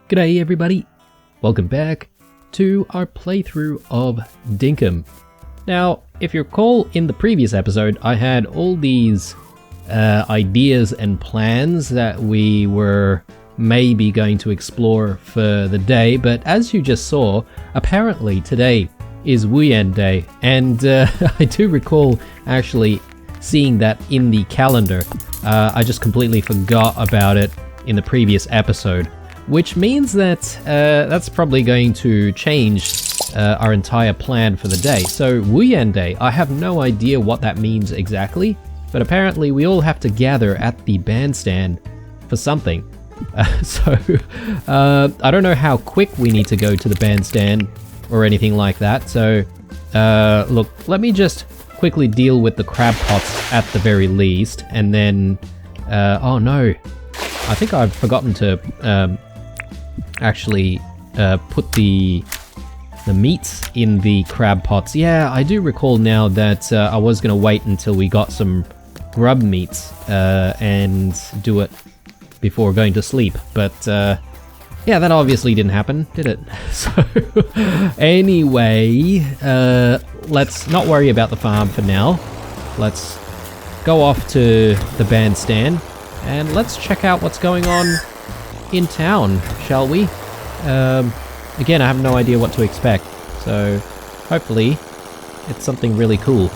G'day everybody, welcome back to our playthrough of Dinkum. Now, if you recall in the previous episode, I had all these ideas and plans that we were maybe going to explore for the day, but as you just saw, apparently today is Wooyan Day, and I do recall actually seeing that in the calendar. I just completely forgot about it in the previous episode. Which means that that's probably going to change our entire plan for the day. So Wooyan Day, I have no idea what that means exactly, but apparently we all have to gather at the bandstand for something. I don't know how quick we need to go to the bandstand or anything like that. So look, let me just quickly deal with the crab pots at the very least, and then oh no, I think I've forgotten to actually put the meats in the crab pots. Yeah, I do recall now that I was going to wait until we got some grub meats and do it before going to sleep, but yeah, that obviously didn't happen, did it? So anyway, let's not worry about the farm for now. Let's go off to the bandstand and let's check out what's going on in town, shall we? Again, I have no idea what to expect, so hopefully it's something really cool.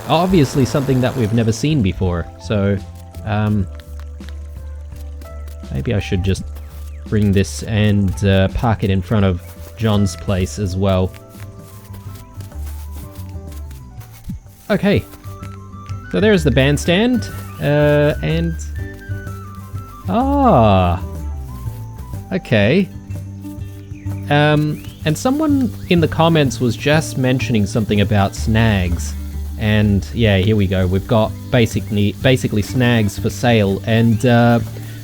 Obviously something that we've never seen before, so maybe I should just bring this and park it in front of John's place as well. Okay, so there's the bandstand, and okay. And someone in the comments was just mentioning something about snags. And yeah, here we go. We've got basically snags for sale. And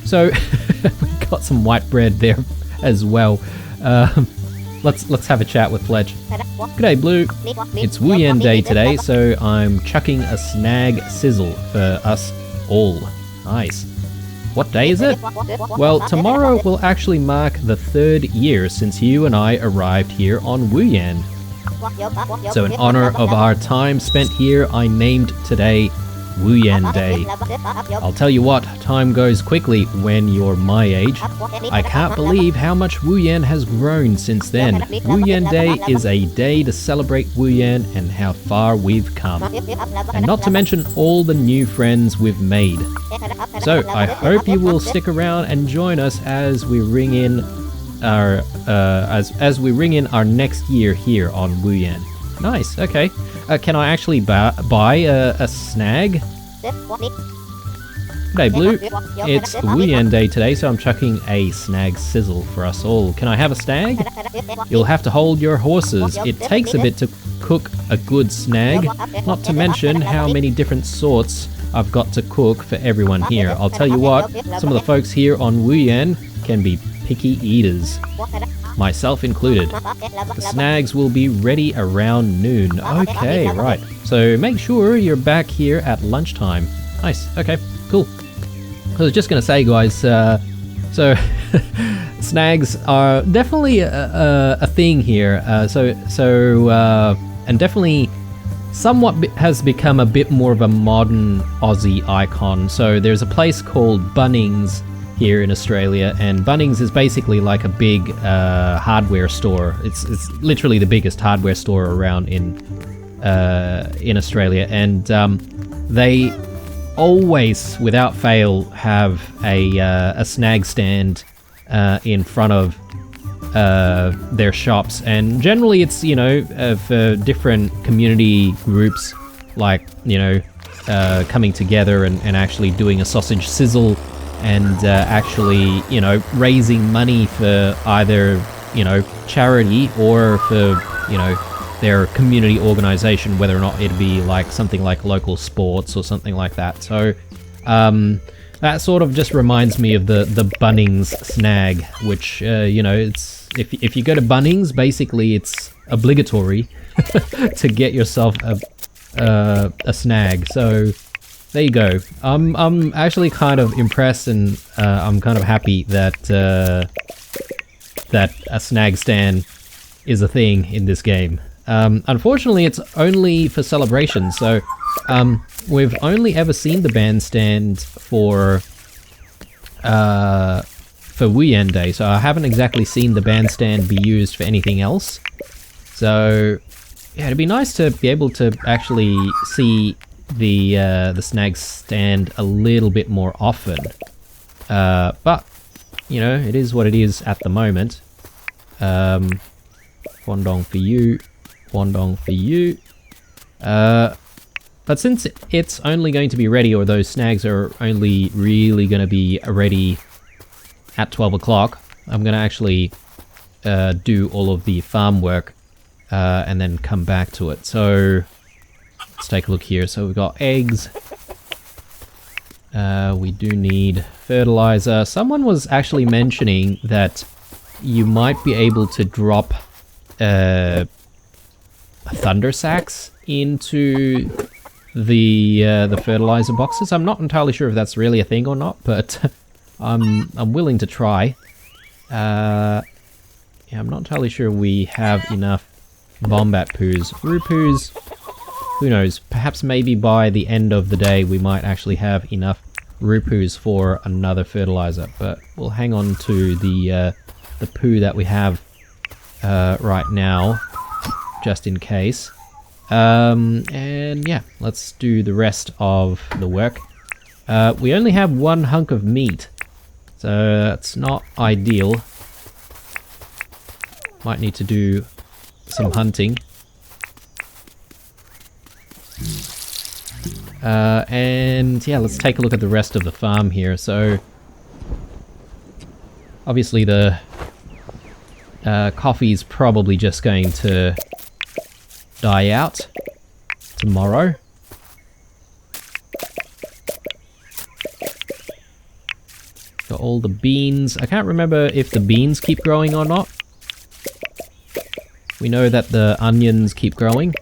so we've got some white bread there as well. Let's have a chat with Fletch. G'day, Blue. It's Wooyan Day today, so I'm chucking a snag sizzle for us all. Nice. What day is it? Well, tomorrow will actually mark the 3rd year since you and I arrived here on Wooyan. So in honor of our time spent here, I named today Wooyan Day. I'll tell you what, time goes quickly when you're my age. I can't believe how much Wooyan has grown since then. Wooyan Day is a day to celebrate Wooyan and how far we've come. And not to mention all the new friends we've made. So I hope you will stick around and join us as we ring in our as we ring in our next year here on Wooyan. Nice. Okay. Can I actually buy a snag? G'day, Blue. It's Wooyan Day today, so I'm chucking a snag sizzle for us all. Can I have a snag? You'll have to hold your horses. It takes a bit to cook a good snag, not to mention how many different sorts I've got to cook for everyone here. I'll tell you what, some of the folks here on Wooyan can be picky eaters, myself included. The snags will be ready around noon. Okay, right. So make sure you're back here at lunchtime. Nice. Okay, cool. I was just gonna say, guys, so snags are definitely a thing here. And definitely somewhat has become a bit more of a modern Aussie icon. So there's a place called Bunnings here in Australia, and Bunnings is basically like a big hardware store. It's literally the biggest hardware store around in Australia, and they always, without fail, have a snag stand in front of their shops, and generally it's, you know, for different community groups, like, you know, coming together and actually doing a sausage sizzle and actually, you know, raising money for either, you know, charity or for, you know, their community organization, whether or not it'd be like something like local sports or something like that. So that sort of just reminds me of the Bunnings snag, which, you know, it's if you go to Bunnings, basically it's obligatory to get yourself a snag. So there you go. I'm actually kind of impressed, and I'm kind of happy that that a snag stand is a thing in this game. Unfortunately, it's only for celebrations, so we've only ever seen the bandstand for Wooyan Day, so I haven't exactly seen the bandstand be used for anything else. So yeah, it'd be nice to be able to actually see the snag stand a little bit more often. But you know, it is what it is at the moment. Guangdong for you, Guangdong for you. But since it's only going to be ready, or those snags are only really going to be ready at 12 o'clock, I'm going to actually do all of the farm work and then come back to it. So let's take a look here. So we've got eggs. We do need fertilizer. Someone was actually mentioning that you might be able to drop thunder sacks into the fertilizer boxes. I'm not entirely sure if that's really a thing or not, but I'm willing to try. Yeah, I'm not entirely sure we have enough Wombat poos. Rupoos, who knows? Perhaps maybe by the end of the day we might actually have enough Rupoos for another fertilizer, but we'll hang on to the poo that we have right now, just in case. And yeah, let's do the rest of the work. We only have one hunk of meat, so that's not ideal. Might need to do some hunting. And yeah, let's take a look at the rest of the farm here. So obviously the coffee's probably just going to die out tomorrow. Got all the beans. I can't remember if the beans keep growing or not. We know that the onions keep growing.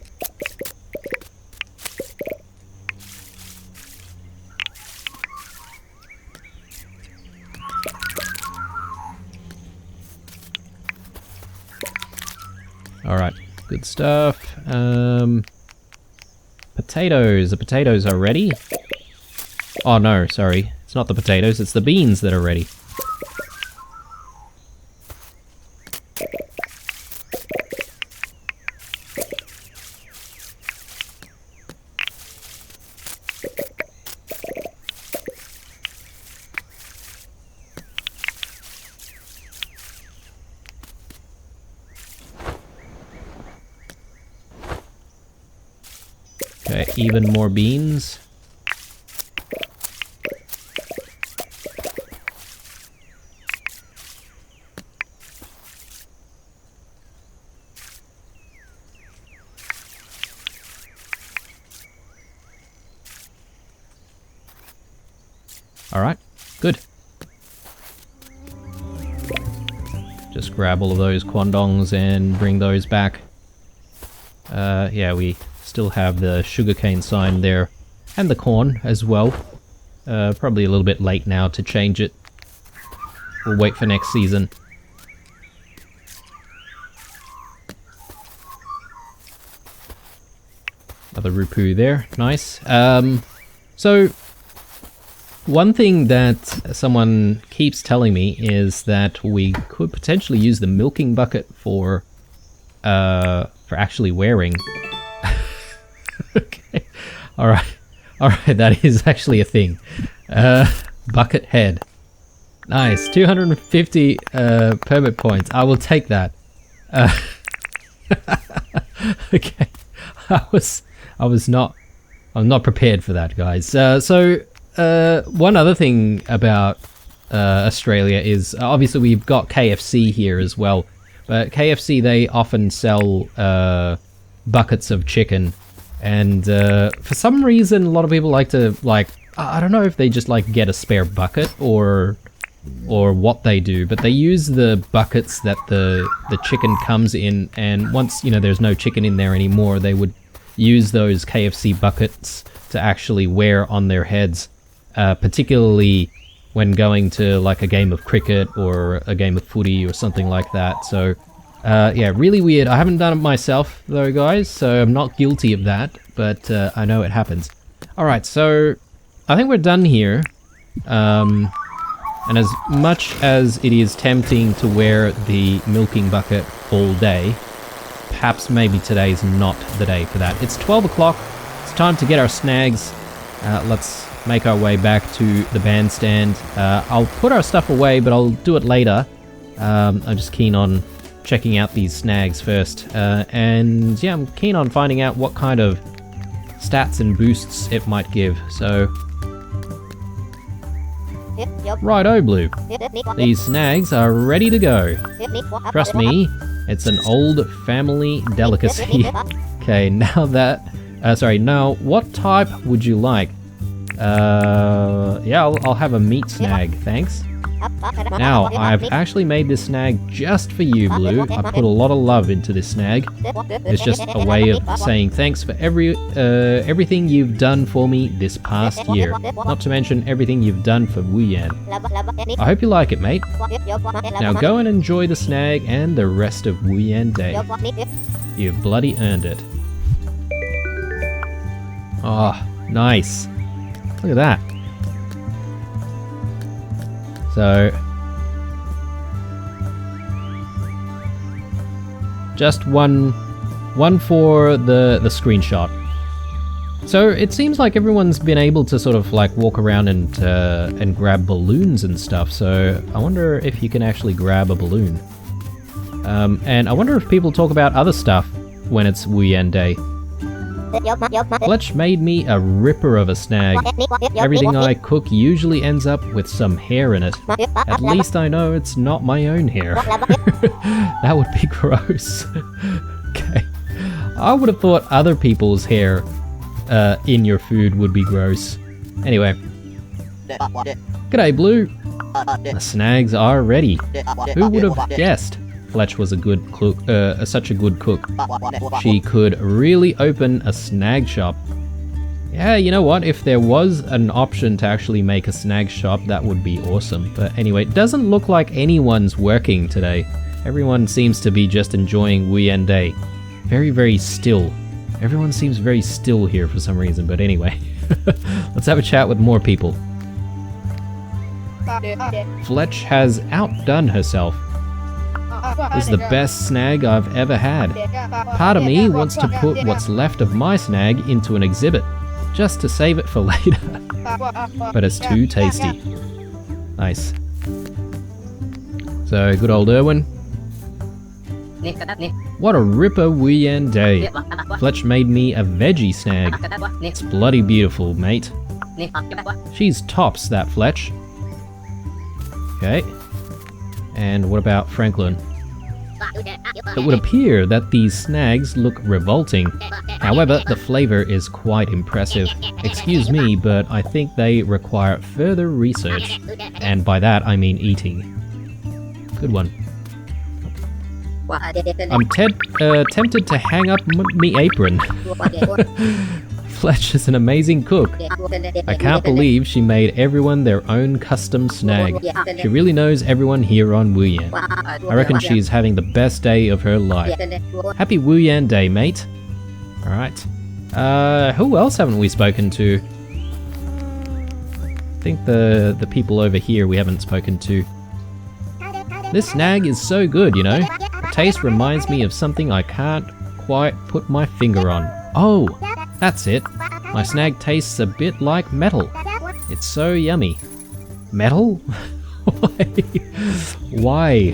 Alright, good stuff. Potatoes. The potatoes are ready. Oh no, sorry. It's not the potatoes, it's the beans that are ready. Okay, even more beans. Alright, good. Just grab all of those quandongs and bring those back. Yeah, we still have the sugarcane sign there, and the corn as well. Probably a little bit late now to change it. We'll wait for next season. Another Rupu there, nice. So, one thing that someone keeps telling me is that we could potentially use the milking bucket for actually wearing. Okay, alright, that is actually a thing. Bucket head. Nice, 250 permit points. I will take that. Okay, I'm not prepared for that, guys. One other thing about Australia is obviously we've got KFC here as well, but KFC, they often sell buckets of chicken, and for some reason a lot of people like to, I don't know if they just get a spare bucket or what they do, but they use the buckets that the chicken comes in, and once there's no chicken in there anymore, they would use those KFC buckets to actually wear on their heads. Particularly when going to like a game of cricket or a game of footy or something like that. So yeah, really weird. I haven't done it myself though, guys, so I'm not guilty of that, but I know it happens. Alright, so I think we're done here. And as much as it is tempting to wear the milking bucket all day, perhaps maybe today's not the day for that. It's 12 o'clock. It's time to get our snags. Let's make our way back to the bandstand. I'll put our stuff away, but I'll do it later. I'm just keen on checking out these snags first. And yeah, I'm keen on finding out what kind of stats and boosts it might give. So, righto, Blue. These snags are ready to go. Trust me, it's an old family delicacy. Okay, now that... now, what type would you like? Yeah, I'll have a meat snag, thanks. Now, I've actually made this snag just for you, Blue. I put a lot of love into this snag. It's just a way of saying thanks for everything you've done for me this past year. Not to mention everything you've done for Wooyan. I hope you like it, mate. Now go and enjoy the snag and the rest of Wooyan Day. You've bloody earned it. Oh, nice. Look at that. So, just one for the screenshot. So it seems like everyone's been able to sort of like walk around and grab balloons and stuff. So I wonder if you can actually grab a balloon. And I wonder if people talk about other stuff when it's Wooyan Day. Fletch made me a ripper of a snag. Everything I cook usually ends up with some hair in it. At least I know it's not my own hair. That would be gross. Okay. I would have thought other people's hair in your food would be gross. Anyway. G'day, Blue. The snags are ready. Who would have guessed Fletch was a good cook, such a good cook? She could really open a snag shop. Yeah, you know what? If there was an option to actually make a snag shop, that would be awesome. But anyway, it doesn't look like anyone's working today. Everyone seems to be just enjoying Wooyan Day. Very, very still. Everyone seems very still here for some reason, but anyway. Let's have a chat with more people. Fletch has outdone herself. This is the best snag I've ever had. Part of me wants to put what's left of my snag into an exhibit, just to save it for later. But it's too tasty. Nice. So, good old Erwin. What a ripper Wooyan Day. Fletch made me a veggie snag. It's bloody beautiful, mate. She's tops, that Fletch. Okay. And what about Franklin? It would appear that these snags look revolting. However, the flavor is quite impressive. Excuse me, but I think they require further research. And by that, I mean eating. Good one. I'm tempted to hang up me apron. Fletch is an amazing cook. I can't believe she made everyone their own custom snag. She really knows everyone here on Wooyan. I reckon she's having the best day of her life. Happy Wooyan Day, mate. Alright. Who else haven't we spoken to? I think the people over here we haven't spoken to. This snag is so good, you know. The taste reminds me of something I can't quite put my finger on. Oh! That's it. My snag tastes a bit like metal. It's so yummy. Metal? Why?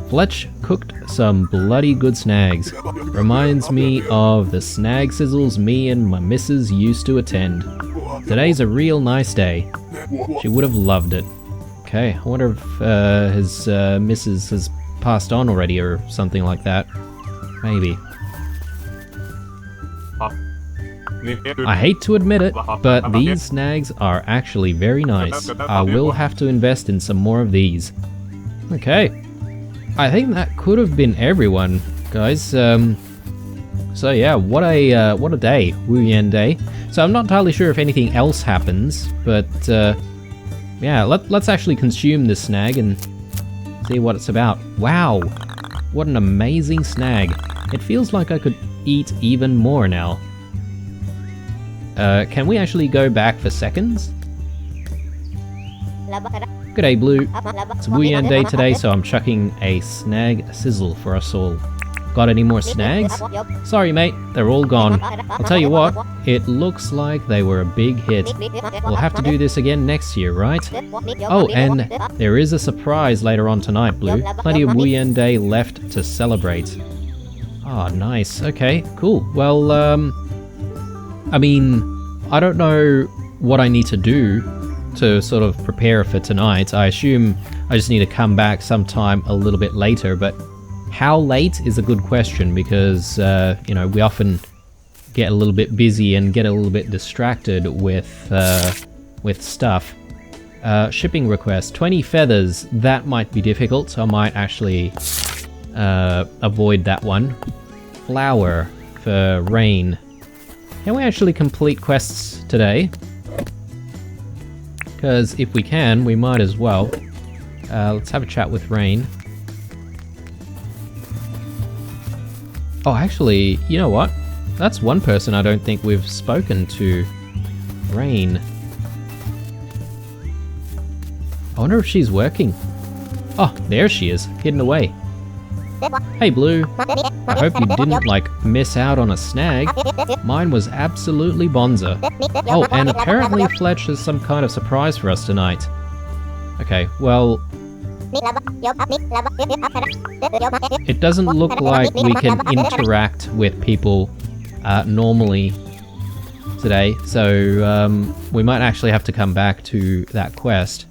Fletch cooked some bloody good snags. Reminds me of the snag sizzles me and my missus used to attend. Today's a real nice day. She would have loved it. Okay, I wonder if his missus has passed on already or something like that. Maybe. I hate to admit it, but these snags are actually very nice. I will have to invest in some more of these. Okay. I think that could have been everyone, guys. So yeah, what a day, Wooyan day. So I'm not entirely sure if anything else happens, but yeah, let's actually consume this snag and see what it's about. Wow, what an amazing snag. It feels like I could eat even more now. Can we actually go back for seconds? G'day, Blue. It's Wooyan day today, so I'm chucking a snag sizzle for us all. Got any more snags? Sorry, mate, they're all gone. I'll tell you what, it looks like they were a big hit. We'll have to do this again next year, right? Oh, and there is a surprise later on tonight, Blue. Plenty of Wooyan day left to celebrate. Ah, nice. Okay, cool. Well, I mean, I don't know what I need to do to sort of prepare for tonight. I assume I just need to come back sometime a little bit later, but how late is a good question because, you know, we often get a little bit busy and get a little bit distracted with stuff. Shipping request, 20 feathers, that might be difficult, so I might actually avoid that one. Flour for rain. Can we actually complete quests today? Because if we can, we might as well. Let's have a chat with Rain. Oh, actually, you know what? That's one person I don't think we've spoken to. Rain. I wonder if she's working. Oh, there she is, hidden away. Hey, Blue. I hope you didn't, like, miss out on a snag. Mine was absolutely bonza. Oh, and apparently Fletch has some kind of surprise for us tonight. Okay, well... it doesn't look like we can interact with people normally today, so we might actually have to come back to that quest.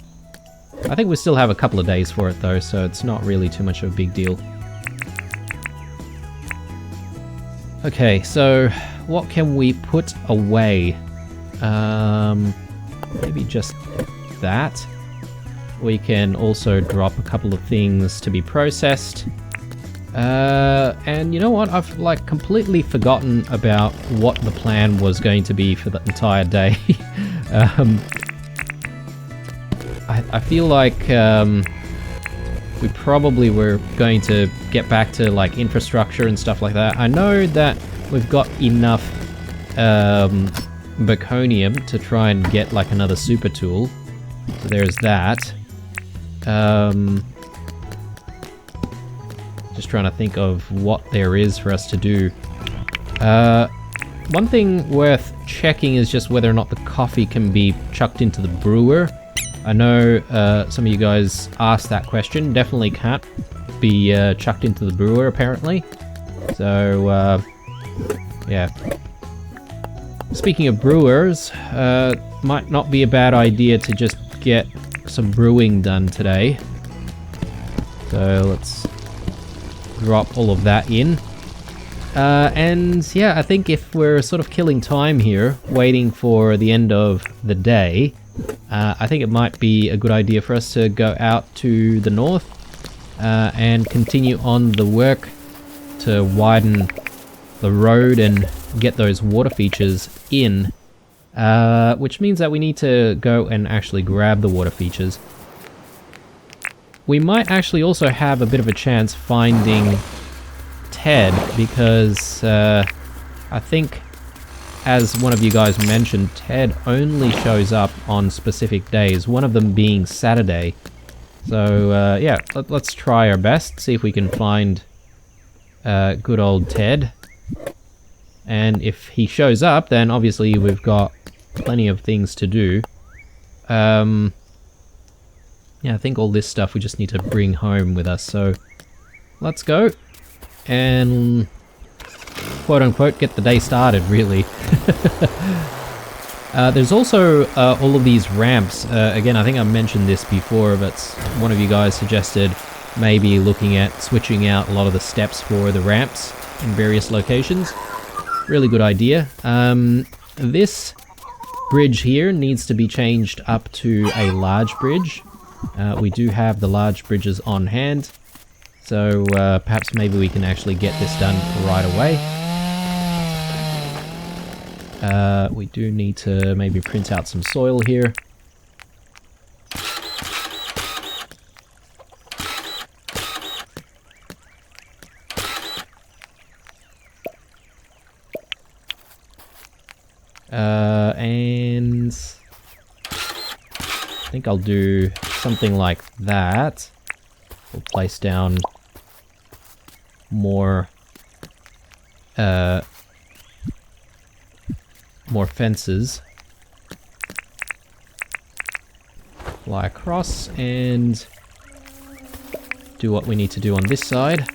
I think we still have a couple of days for it though, so it's not really too much of a big deal. Okay, so what can we put away? Maybe just that. We can also drop a couple of things to be processed. And you know what? I've like completely forgotten about what the plan was going to be for the entire day. I feel like we probably were going to get back to like infrastructure and stuff like that. I know that we've got enough Baconium to try and get like another super tool. So there's that. Just trying to think of what there is for us to do. One thing worth checking is just whether or not the coffee can be chucked into the brewer. I know some of you guys asked that question. Definitely can't be chucked into the brewer, apparently. So, yeah. Speaking of brewers, might not be a bad idea to just get some brewing done today. So let's drop all of that in. And yeah, I think if we're sort of killing time here, waiting for the end of the day, I think it might be a good idea for us to go out to the north and continue on the work to widen the road and get those water features in, which means that we need to go and actually grab the water features. We might actually also have a bit of a chance finding Ted, because I think, as one of you guys mentioned, Ted only shows up on specific days, one of them being Saturday. So yeah, let's try our best, see if we can find good old Ted. And if he shows up, then obviously we've got plenty of things to do. Yeah, I think all this stuff we just need to bring home with us, so let's go and quote-unquote get the day started, really. There's also all of these ramps. Again, I think I mentioned this before, but one of you guys suggested maybe looking at switching out a lot of the steps for the ramps in various locations. Really good idea. This bridge here needs to be changed up to a large bridge. We do have the large bridges on hand, so perhaps maybe we can actually get this done right away. We do need to maybe print out some soil here. And I think I'll do something like that. We'll place down more fences. Fly across and do what we need to do on this side.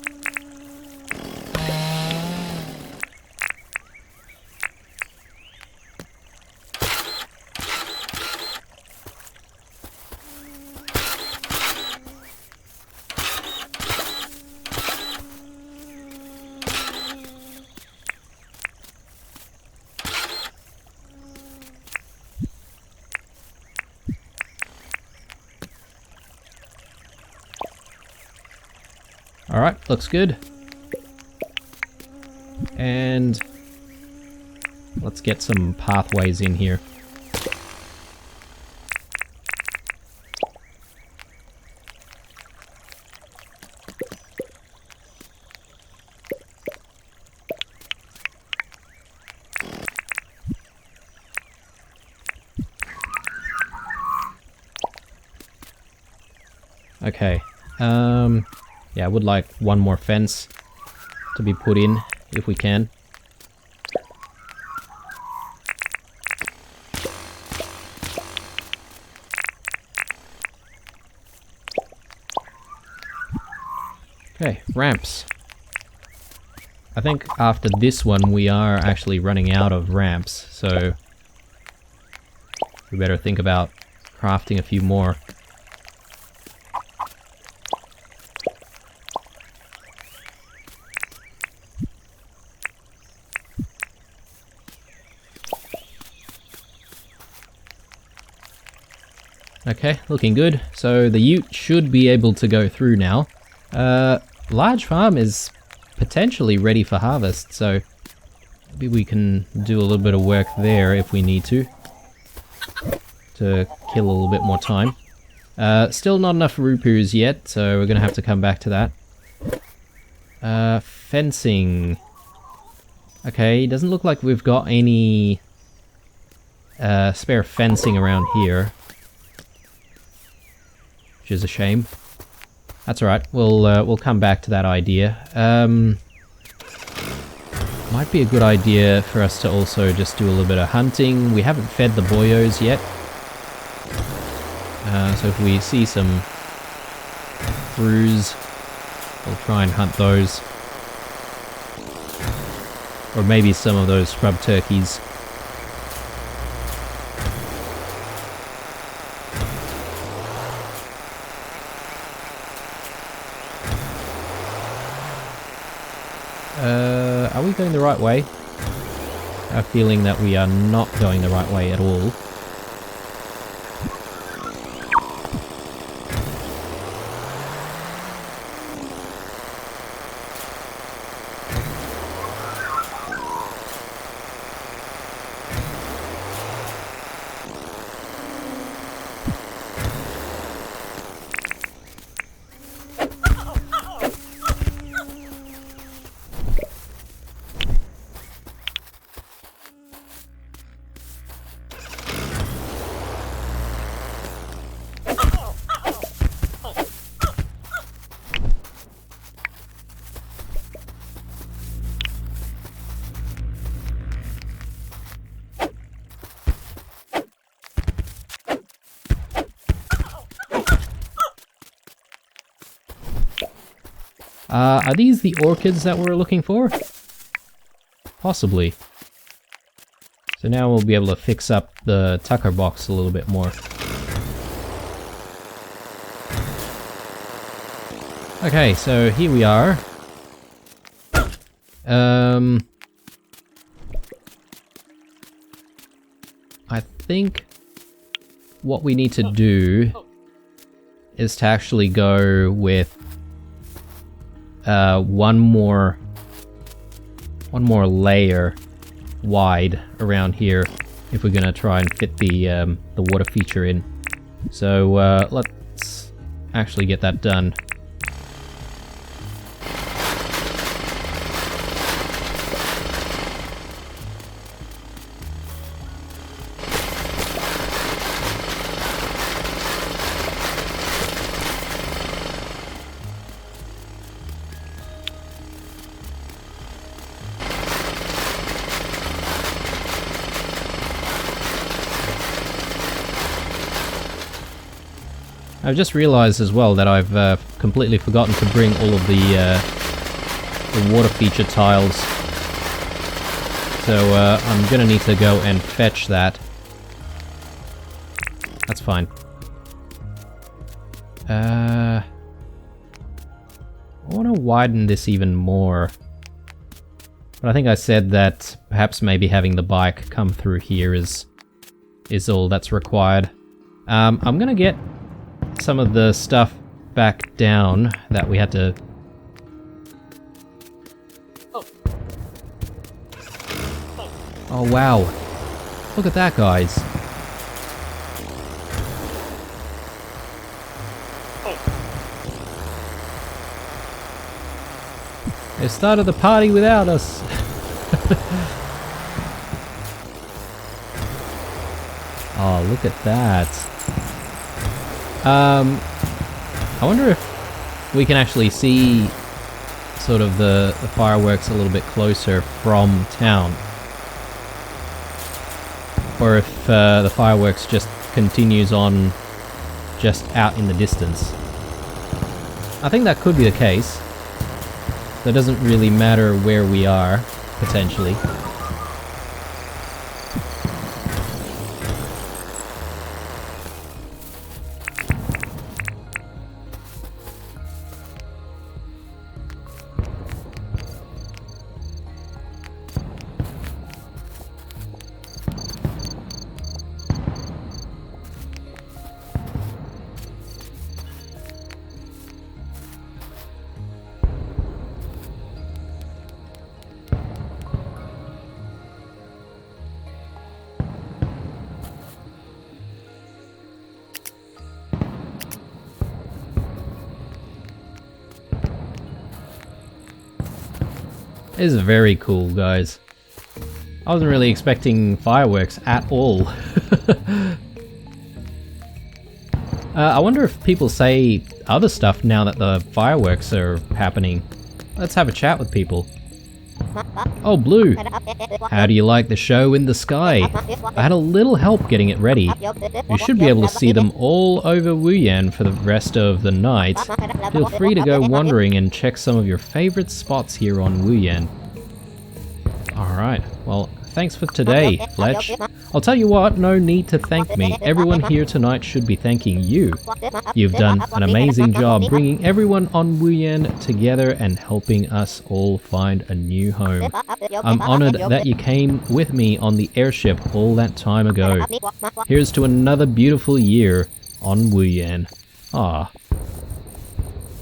Alright, looks good. And let's get some pathways in here. Okay, yeah, I would like one more fence to be put in, if we can. Okay, ramps. I think after this one we are actually running out of ramps, so we better think about crafting a few more. Okay, looking good. So the ute should be able to go through now. Large farm is potentially ready for harvest, so maybe we can do a little bit of work there if we need to kill a little bit more time. Still not enough rupees yet, so we're gonna have to come back to that. Fencing. Okay, doesn't look like we've got any spare fencing around here. Which is a shame. That's alright, we'll come back to that idea. Might be a good idea for us to also just do a little bit of hunting. We haven't fed the boyos yet. So if we see some brews, we'll try and hunt those. Or maybe some of those scrub turkeys. Are we going the right way? I have a feeling that we are not going the right way at all. Are these the orchids that we're looking for? Possibly. So now we'll be able to fix up the Tucker box a little bit more. Okay, so here we are. I think what we need to do is to actually go with one more layer wide around here if we're gonna try and fit the water feature in. So let's actually get that done. I've just realized as well that I've completely forgotten to bring all of the water feature tiles. So I'm gonna need to go and fetch that. That's fine. I want to widen this even more. But I think I said that perhaps maybe having the bike come through here is all that's required. I'm gonna get some of the stuff back down that we had to... Oh wow, look at that, guys. They started the party without us. Oh, look at that. I wonder if we can actually see sort of the fireworks a little bit closer from town. Or if the fireworks just continues on just out in the distance. I think that could be the case. That doesn't really matter where we are, potentially. This is very cool, guys. I wasn't really expecting fireworks at all. I wonder if people say other stuff now that the fireworks are happening. Let's have a chat with people. Oh, Blue. How do you like the show in the sky? I had a little help getting it ready. You should be able to see them all over Wooyan for the rest of the night. Feel free to go wandering and check some of your favorite spots here on Wooyan. Alright, well, thanks for today, Fletch. I'll tell you what, no need to thank me. Everyone here tonight should be thanking you. You've done an amazing job bringing everyone on Wooyan together and helping us all find a new home. I'm honored that you came with me on the airship all that time ago. Here's to another beautiful year on Wooyan. Ah.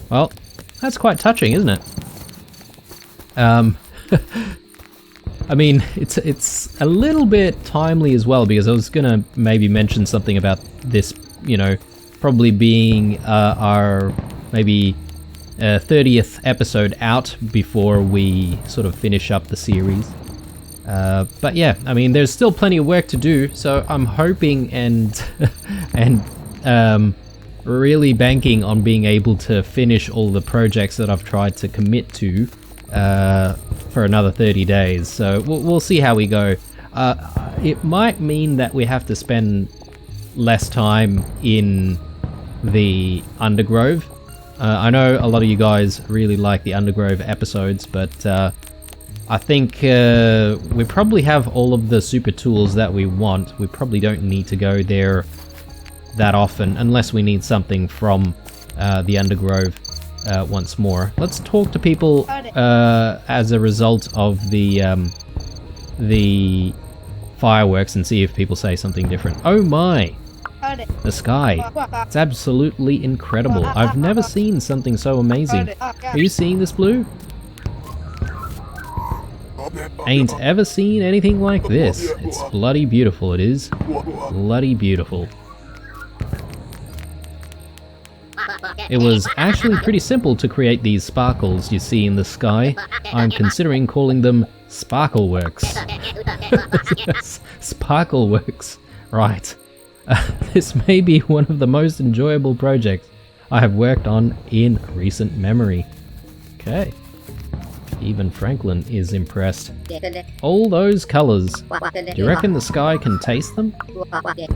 Well, that's quite touching, isn't it? I mean, it's a little bit timely as well, because I was gonna maybe mention something about this, you know, probably being our maybe 30th episode out before we sort of finish up the series. But yeah, I mean, there's still plenty of work to do, so I'm hoping and really banking on being able to finish all the projects that I've tried to commit to for another 30 days, so we'll see how we go. It might mean that we have to spend less time in the Undergrove. I know a lot of you guys really like the Undergrove episodes, but I think we probably have all of the super tools that we want. We probably don't need to go there that often, unless we need something from the Undergrove once more. Let's talk to people as a result of the fireworks and see if people say something different. Oh my! The sky. It's absolutely incredible. I've never seen something so amazing. Are you seeing this, Blue? Ain't ever seen anything like this. It's bloody beautiful, it is. Bloody beautiful. It was actually pretty simple to create these sparkles you see in the sky. I'm considering calling them Sparkleworks. Sparkleworks. Right. This may be one of the most enjoyable projects I have worked on in recent memory. Okay. Even Franklin is impressed. All those colours. Do you reckon the sky can taste them?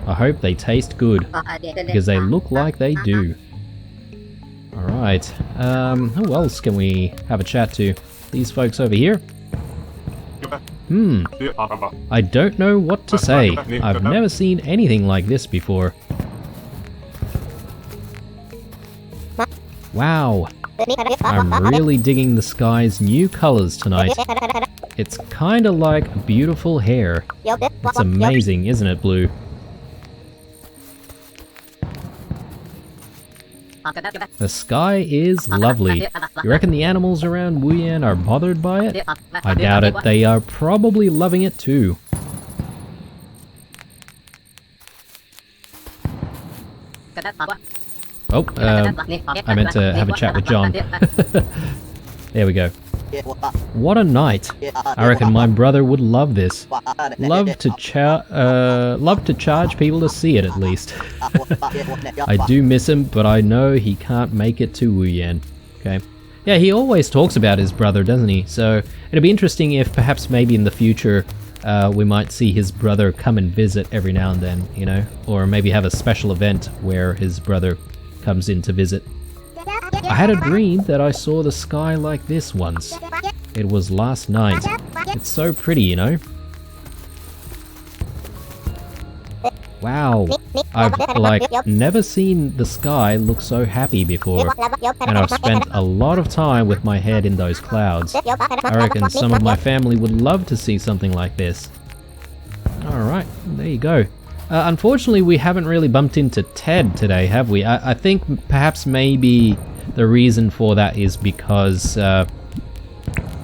I hope they taste good, because they look like they do. Alright, who else can we have a chat to? These folks over here? I don't know what to say. I've never seen anything like this before. Wow, I'm really digging the sky's new colours tonight. It's kinda like beautiful hair. It's amazing, isn't it, Blue? The sky is lovely. You reckon the animals around Wooyan are bothered by it? I doubt it. They are probably loving it too. Oh, I meant to have a chat with John. There we go. What a night. I reckon my brother would love this. Love to charge people to see it, at least. I do miss him, but I know he can't make it to Wooyan. Okay. Yeah, he always talks about his brother, doesn't he? So it'd be interesting if perhaps maybe in the future we might see his brother come and visit every now and then, you know? Or maybe have a special event where his brother comes in to visit. I had a dream that I saw the sky like this once. It was last night. It's so pretty, you know? Wow. I've, never seen the sky look so happy before. And I've spent a lot of time with my head in those clouds. I reckon some of my family would love to see something like this. Alright, there you go. Unfortunately, we haven't really bumped into Ted today, have we? I think perhaps maybe the reason for that is because,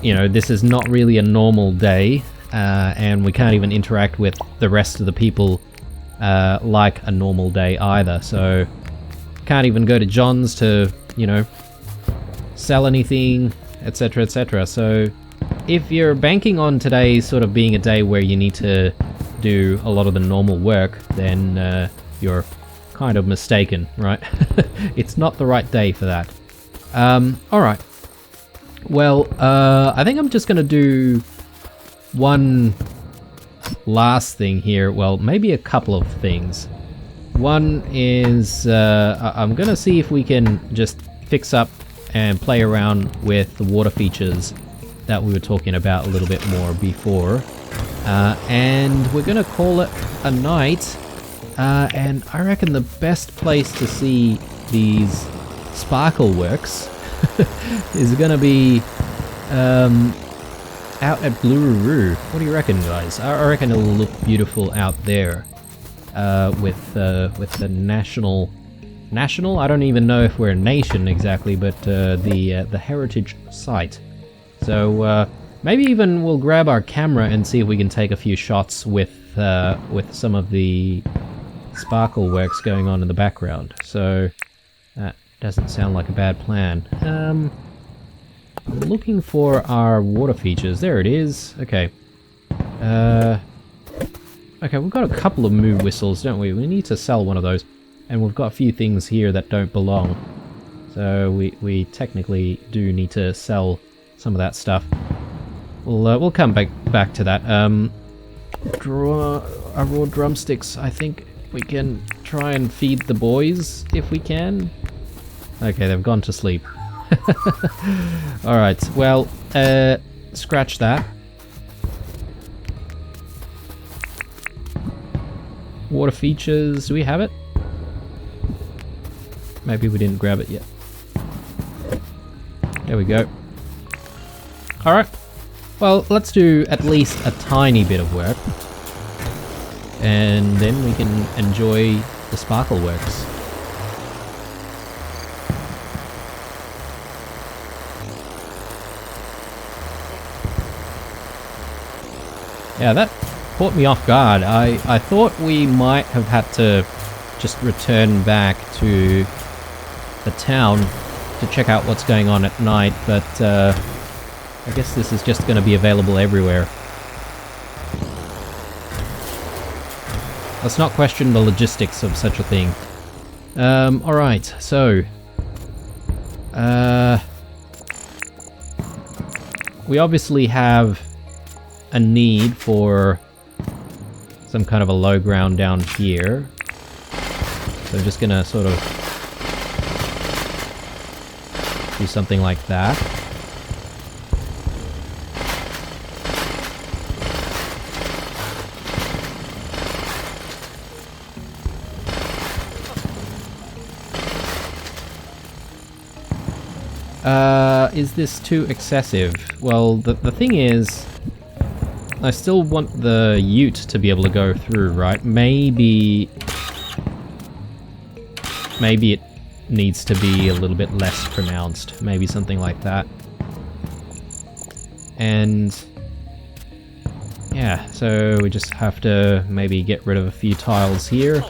you know, this is not really a normal day, and we can't even interact with the rest of the people like a normal day either, so can't even go to John's to, you know, sell anything, etc, etc. So if you're banking on today sort of being a day where you need to do a lot of the normal work, then you're kind of mistaken, right? It's not the right day for that. Alright. Well, I think I'm just gonna do one last thing here. Well, maybe a couple of things. One is, I'm gonna see if we can just fix up and play around with the water features that we were talking about a little bit more before. And we're gonna call it a night. And I reckon the best place to see these Sparkleworks is gonna be out at Blue-roo. What do you reckon, guys? I reckon it'll look beautiful out there with the national. I don't even know if we're a nation exactly, but the heritage site. So maybe even we'll grab our camera and see if we can take a few shots with some of the Sparkleworks going on in the background. So that doesn't sound like a bad plan. I'm looking for our water features. There it is. Okay. Okay, we've got a couple of moo whistles, don't we? We need to sell one of those. And we've got a few things here that don't belong. So we technically do need to sell some of that stuff. We'll come back to that. Our raw drumsticks, I think we can try and feed the boys if we can. Okay, they've gone to sleep. Alright, well, scratch that. Water features, do we have it? Maybe we didn't grab it yet. There we go. Alright. Well, let's do at least a tiny bit of work. And then we can enjoy the Sparkleworks. Yeah, that caught me off guard. I thought we might have had to just return back to the town to check out what's going on at night, but I guess this is just going to be available everywhere. Let's not question the logistics of such a thing. Alright, so... we obviously have a need for some kind of a low ground down here. So I'm just gonna sort of do something like that. Is this too excessive? Well, the thing is, I still want the ute to be able to go through, right? Maybe it needs to be a little bit less pronounced. Maybe something like that. And yeah, so we just have to maybe get rid of a few tiles here.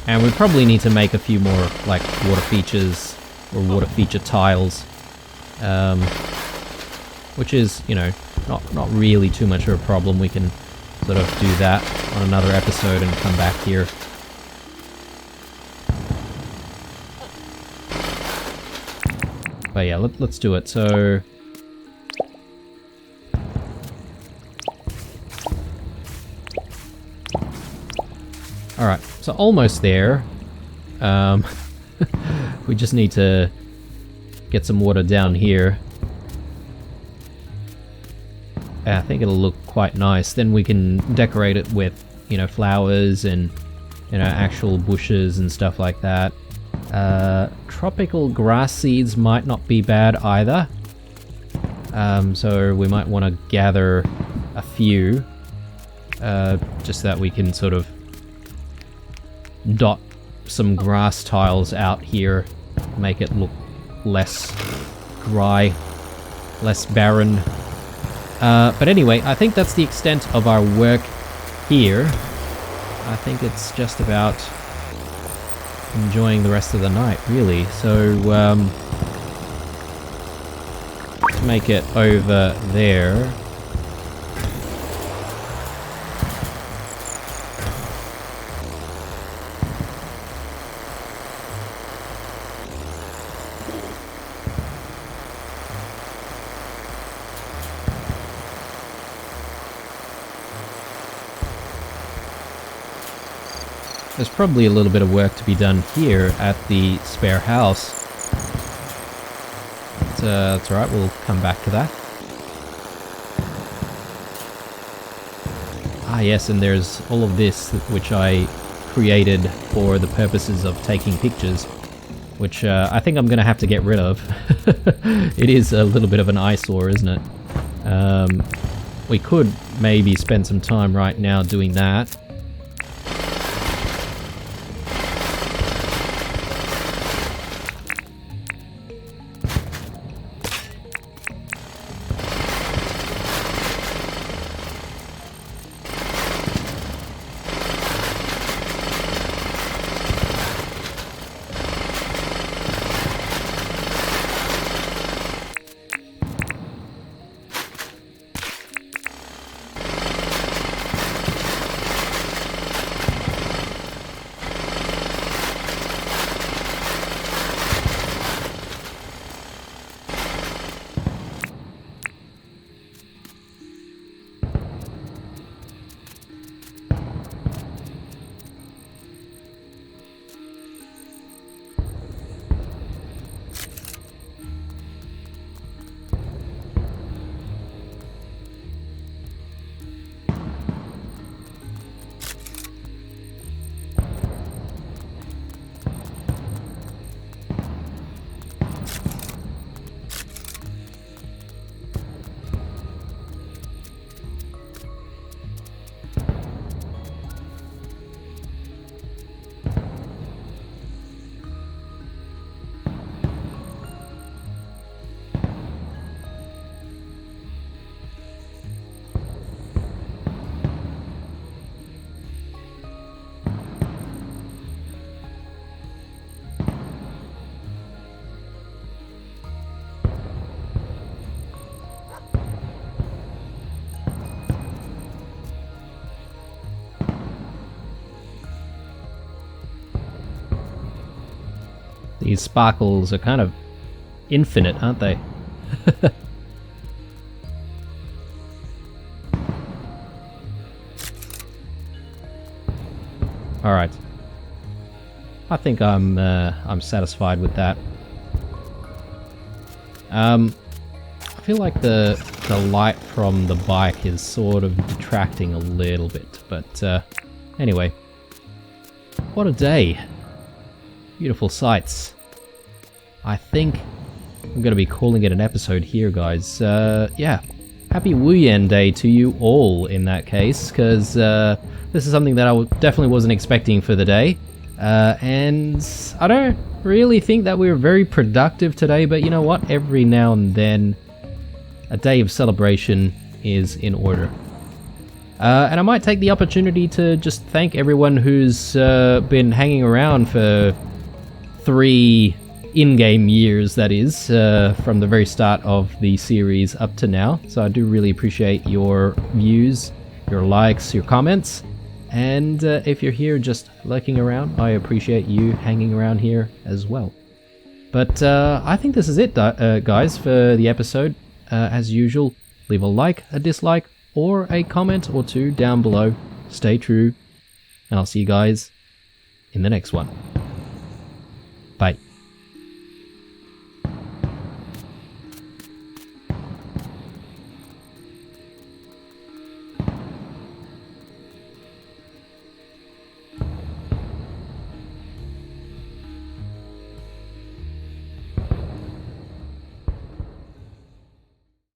And we probably need to make a few more, like, water features, or water feature tiles. Which is, you know, not really too much of a problem. We can sort of do that on another episode and come back here. But yeah, let's do it. So... Alright, so almost there. We just need to get some water down here. I think it'll look quite nice. Then we can decorate it with, you know, flowers and, you know, actual bushes and stuff like that. Tropical grass seeds might not be bad either. So we might want to gather a few. Just so that we can sort of dot some grass tiles out here, make it look less dry, less barren. But anyway, I think that's the extent of our work here. I think it's just about enjoying the rest of the night, really. So, let's make it over there. There's probably a little bit of work to be done here at the spare house. But, that's alright, we'll come back to that. Ah yes, and there's all of this which I created for the purposes of taking pictures, which I think I'm going to have to get rid of. It is a little bit of an eyesore, isn't it? We could maybe spend some time right now doing that. These sparkles are kind of infinite, aren't they? Alright. I think I'm satisfied with that. I feel like the light from the bike is sort of detracting a little bit, but anyway. What a day. Beautiful sights. I think I'm going to be calling it an episode here, guys. Yeah. Happy Wooyan Day to you all in that case, because this is something that I definitely wasn't expecting for the day. And I don't really think that we were very productive today, but you know what? Every now and then, a day of celebration is in order. And I might take the opportunity to just thank everyone who's been hanging around for 3 in-game years, that is, from the very start of the series up to now. So I do really appreciate your views, your likes, your comments. And if you're here just lurking around, I appreciate you hanging around here as well. But I think this is it, guys, for the episode. As usual, leave a like, a dislike, or a comment or two down below. Stay true, and I'll see you guys in the next one. Bye.